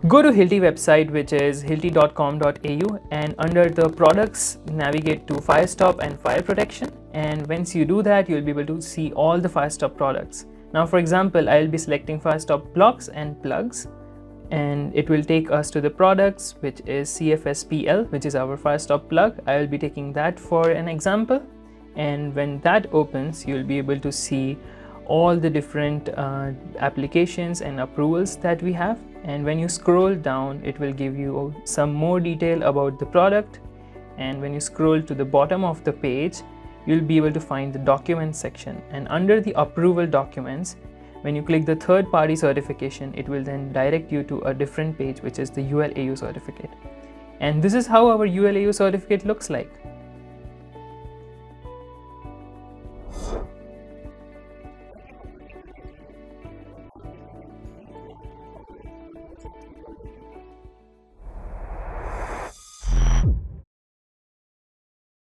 Go to Hilti website, which is hilti.com.au, and under the products navigate to Firestop and fire protection, and once you do that you'll be able to see all the Firestop products. Now for example, I'll be selecting Firestop blocks and plugs, and it will take us to the products, which is CFSPL, which is our Firestop plug. I will be taking that for an example, and when that opens you'll be able to see all the different applications and approvals that we have. And when you scroll down, it will give you some more detail about the product, and when you scroll to the bottom of the page you'll be able to find the documents section, and under the approval documents, when you click the third party certification, it will then direct you to a different page, which is the ULAU certificate. And this is how our ULAU certificate looks like.